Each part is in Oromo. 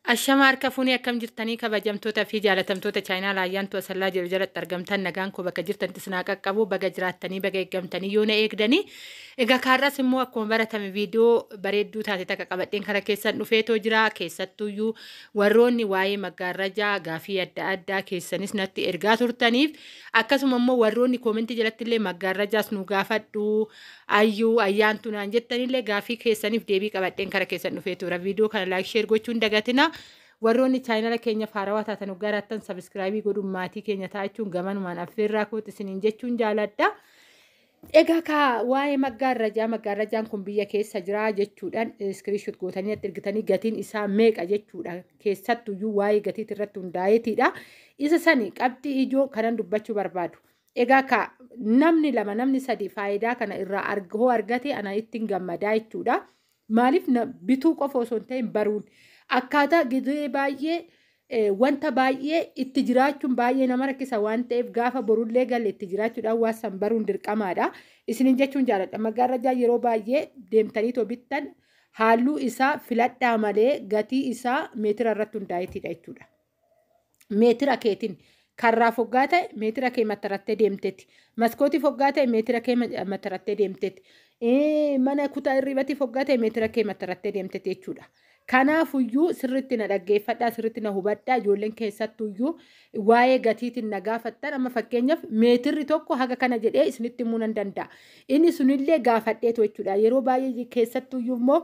Ashamaar kafuunii akkam jirtanii kabajamtoota fi jaalatamtoota chaayinaa laayyaantu asallaa jiru jalatti argamtan nagaan koo bakka jirtan tisnaa qaqqabu baga jiraattanii baga eeggamtanii yoo na eegdanii egaa kaarras immoo akkuma baratame viidiyoo bareedduu taate takka qabadheen kara keessan dhufeetoo jira keessattuyyuu warroonni waa'ee maggaarrajaa gaafii adda addaa keessanis natti ergaa turtaniif akkasuma immoo warroonni koomentii jalatti illee maggaarrajaas nu gaafadhu ayyuu ayyaantu naan jettanillee gaafii keessaniif deebii qabadheen kara keessan dhufeetoo viidiyoo kana laayik sheer gochuun dagatina. warroonni chaayinala keenya faarawaa taatan uggaraattan sabiskiraabii godhuun maatii keenya taachuun gamanumaan affeerraa kooti isiniin jechuun jaaladha. Egaa ka waa'ee maggaarrajaan kun biyya keessa jira jechuudhaan iskiriishoot gootanii ergitanii gatiin isaa meeqa jechuudha keessattuyyuu waa'ee gatiit irratti hundaa'eetidha. Isa sani qabxii ijoo kanan dubbachuu barbaadu. Egaa ka namni lama namni sadi faayidaa kana irraa argate ana ittiin gammadaa jechuudha. Maaliif bituu qofa osoo hin ta'in baruun. Akkaataa gidee baay'ee wanta baay'ee itti jiraachuun baay'ee nama rakkisa waan ta'eef gaafa borullee galle itti jiraachuudhaan waasan baruun dirqamaadha. Isiniin jechuun jaaladha. Maggaarrajaa yeroo baay'ee deemtanii too bittan halluu isaa filadhaa malee gatii isaa meetira irratti hundaa'eetidha jechuudha. Meetira keetiin karraa foggaa ta'e meetira kee mattarattee deemteetti. Maskootii foggaa ta'e meetira kee mattarattee deemteetti. Mana kutaa hirribatii foggaa ta'e meetira kee mattarattee deemteetti jechuudha. Kanaafuyyuu sirriitti na dhaggeeffadhaa sirriitti na hubadhaa ijoolleen keessattuyyuu waa'ee gatiitiin na gaafattan amma fakkeenyaaf meetirri tokko haga kana jedhee isinitti himuu nan danda'a. Inni sunillee gaafadheetu jechuudha. Yeroo baay'ee keessattuyyuu immoo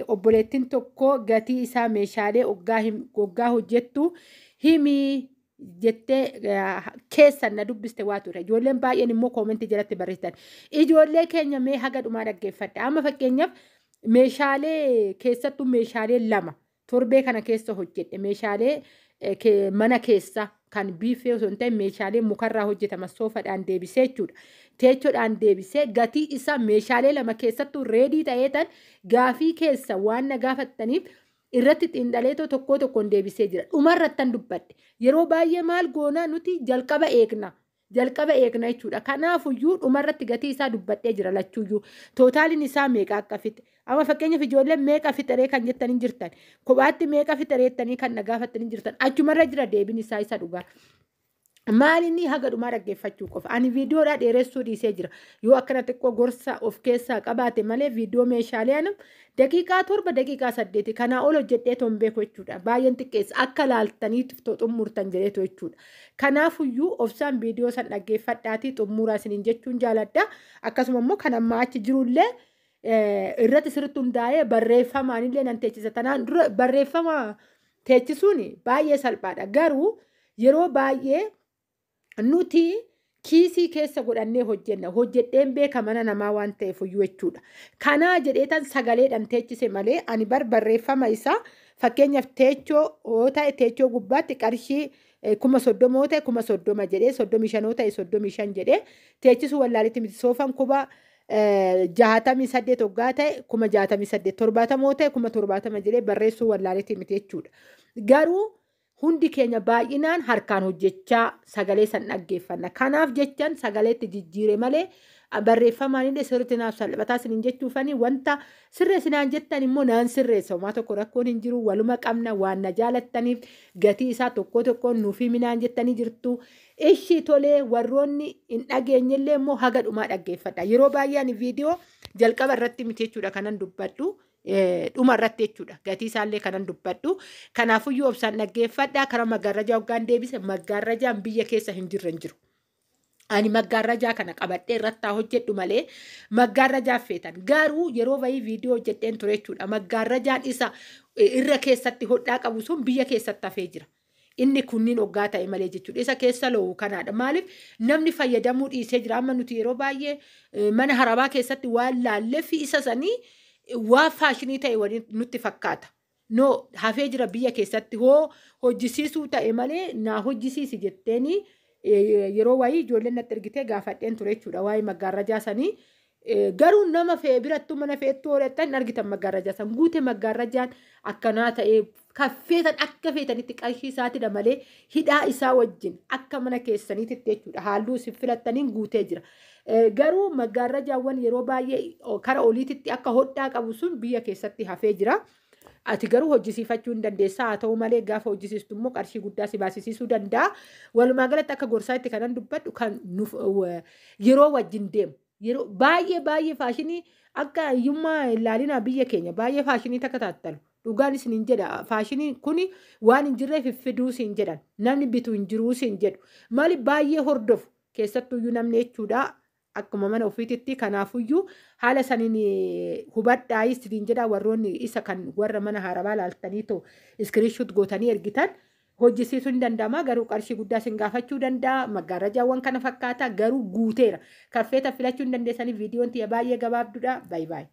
obboleettiin tokko gatii isaa meeshaalee oggaa hojjettu himii jettee keessan na dubbiste waa ture. Ijoolleen baay'een immoo koomentii jalatti barreessitan. Ijoollee keenya mee haga dhumaa dhaggeeffadha. Amma fakkeenyaaf meeshaalee keessattuu meeshaalee lama torbee kana keessa hojjedhe meeshaalee mana keessa kan biifee osoo hin ta'in meeshaalee mukarraa hojjetaman soofaadhaan deebisee jechuudha. Teechoodhaan deebisee gatii isaa meeshaalee lama keessattuu reedii ta'eetan gaafii keessa waan na gaafattaniif irratti xiinxaleetoo tokkoon deebisee jira. Dhumarrattan dubbadhe yeroo baay'ee maal goonaa nuti jalqaba eegna jechuudha. Kanaafuyyuu dhumarratti gatii isaa dubbadhee jira lachuuyyuu. Tootaaliin isaa meeqa akka fixe. Amma fakkeenyaaf ijoolleen meeqa fixaree kan jettanii jirtan. Kophaatti meeqa fixareettanii kan na gaafattanii jirtan. Achumarra jira deebiin isaa isa dhugaa. Maalinni haga dhumaa dhaggeeffachuu qofa. Ani viidiyoodhaa dheeressuu dhiisee jira. Yoo akkana xiqqoo gorsa of keessaa qabaate malee viidiyoo meeshaalee anam daqiiqaa 7 daqiiqaa 8 kanaa ol hojjedhee toon beeku jechuudha. Baay'een xiqqeessa akka laaltaniif xumurtan jedheetu jechuudha. Kanaafuyyuu obsaan viidiyoo san dhaggeeffadhaatii xumuraa isiniin jechuun jaaladha. Akkasuma immoo kan ammaa achi jirullee irratti sirriitti hundaa'ee barreeffamaanillee nan teechisa. Tanaan dura barreeffama teechisuun baay'ee salphaadha. Garuu yeroo baay'ee nuti kiisii keessa godhannee hojjedheen beeka mana namaa waan ta'eef iyyuu jechuudha. Kanaa jedheetan sagaleedhaan teechise malee ani barreeffama isaa fakkeenyaaf teechoo yoo ta'e teechoo gubbaatti qarshii 30,000 ta'e 30,000 jedhee 35 ta'e 35 jedhee teechisuu wallaalitti miti soofan kuba 68 hoggaa ta'e 68 70 ta'e 70 jedhee barreessuu wallaalitti miti jechuudha. Garuu hundi keenya baay'inaan harkaan hojjechaa sagalee san dhaggeeffanna. Kanaaf jechaan sagaleetti jijjiire malee barreeffamaanillee sirriitti naaf salphataa isiniin jechuufanii wanta sirreessinaan jettan immoo naan sirreessa. Homaa tokko rakkoon hin jiru waluma qabna waan na jaalattaniif gatii isaa tokkoon nuuf himinaan jettanii jirtu. Ishii tolee warroonni hin dhageenyellee immoo haga dhumaa dhaggeeffadha. Yeroo baay'ee ani viidiyoo jalqaba irratti miti jechuudha kanan dubbadhu. Dhuma irratti jechuudha. Gatii isaallee kanan dubbadhu. Kanaafuyyuu obsaan dhaggeeffadhaa. Karaa maggaarrajaa hoggaan deebise maggaarrajaan biyya keessa hin jiru. Ani maggaarrajaa kana qabadhee irratti hojjedhu malee maggaarrajaa feetan. Garuu yeroo bayii viidiyoo hojjedheen ture jechuudha. Maggaarrajaan isa irra keessatti hodhaa qabu sun biyya keessatti hafee jira. Inni kunniin hoggaa ta'e malee jechuudha. Isa keessa lo'u kanaadha. Maaliif namni fayyadamuu dhiisee jira. Amma nuti yeroo baay'ee mana harabaa keessatti waan laallee fi isa sanii waa faashinii ta'e nutti fakkaata. No hafee jira biyya keessatti hojjisiisuu ta'e malee naa hojjisiisi jetteeni yeroo wayii ijoolleen natti ergitee gaafadheen ture jechuudha. Waa'ee maggaarrajaa sanii garuu nama fe'e birattuu mana fe'ettuu horattan argitan maggaarrajaa san guute maggaarrajaan akkanaa ta'ee kaffeetan akka feetanitti qarshii isaatidha malee hidhaa isaa wajjin akka mana keessaniitti jechuudha. Halluu isin filattaniin guutee jira. Garuu maggaarrajaawwan yeroo baay'ee kara oliititti akka hodhaa qabu sun biyya keessatti hafee jira. ati garuu hojjisiifachuu hin dandeessaa haa ta'u malee gaafa hojjisiistu immoo qarshii guddaa si baasisuu danda'a. Walumaa galatti akka gorsaatti kanan dubbadhu kan yeroo wajjin deemu. Yeroo baay'ee faashinii akka hiyyummaa ilaalinaa biyya keenya baay'ee faashinii takka taattalu. Dhugaan isin hin jedha faashinii kuni waan hin jirreef fiffiduu siin jedhan namni bitu hin jiruu siin jedhu maali baay'ee hordofu keessattuyyuu namni jechuudha. Akkuma mana ofiititti kanaafuyyuu haala saniin hubadhaa isiniin jedha warroonni isa kan warra mana haarawaa laaltanii ta'u iskiriishuut gootanii ergitan hojjisiisuu hin danda'ama garuu qarshii guddaa sin gaafachuu danda'a maggaarajaawwan kana fakkaata garuu guuteera kaffeeta filachuu hin dandeessanii viidiyoon tiyya baay'ee gabaabduudha baay'ee.